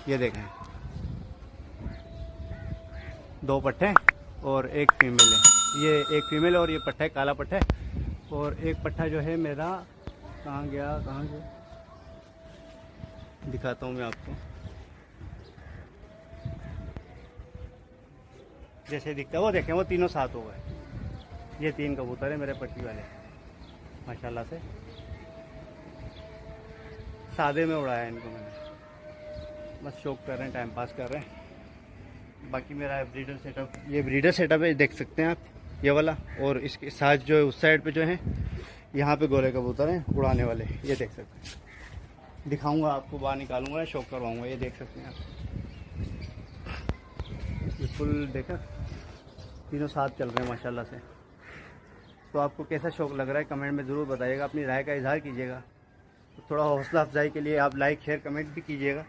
ये देखें, 2 पट्ठे और एक फीमेल है। ये एक फीमेल और ये पट्ठा है, काला पट्ठा है। और एक पट्ठा जो है मेरा कहाँ गया दिखाता हूँ मैं आपको। जैसे दिखता है वो देखें, वो तीनों साथ हो गए। ये 3 कबूतर है मेरे पट्टी वाले, माशाल्लाह से। सादे में उड़ाया है इनको मैंने, बस शौक कर रहे हैं, टाइम पास कर रहे हैं। बाकी मेरा ब्रीडर सेटअप, ये ब्रीडर सेटअप है, देख सकते हैं आप, ये वाला। और इसके साथ जो है उस साइड पे जो है, यहाँ पे गोले कबूतर हैं उड़ाने वाले, ये देख सकते हैं। दिखाऊंगा आपको, बाहर निकालूंगा, शौक करवाऊंगा। ये देख सकते हैं आप, बिल्कुल देखा, तीनों साथ चल रहे हैं माशाल्लाह से। तो आपको कैसा शौक लग रहा है कमेंट में ज़रूर बताइएगा, अपनी राय का इजहार कीजिएगा। तो थोड़ा हौसला अफजाई के लिए आप लाइक शेयर कमेंट भी कीजिएगा।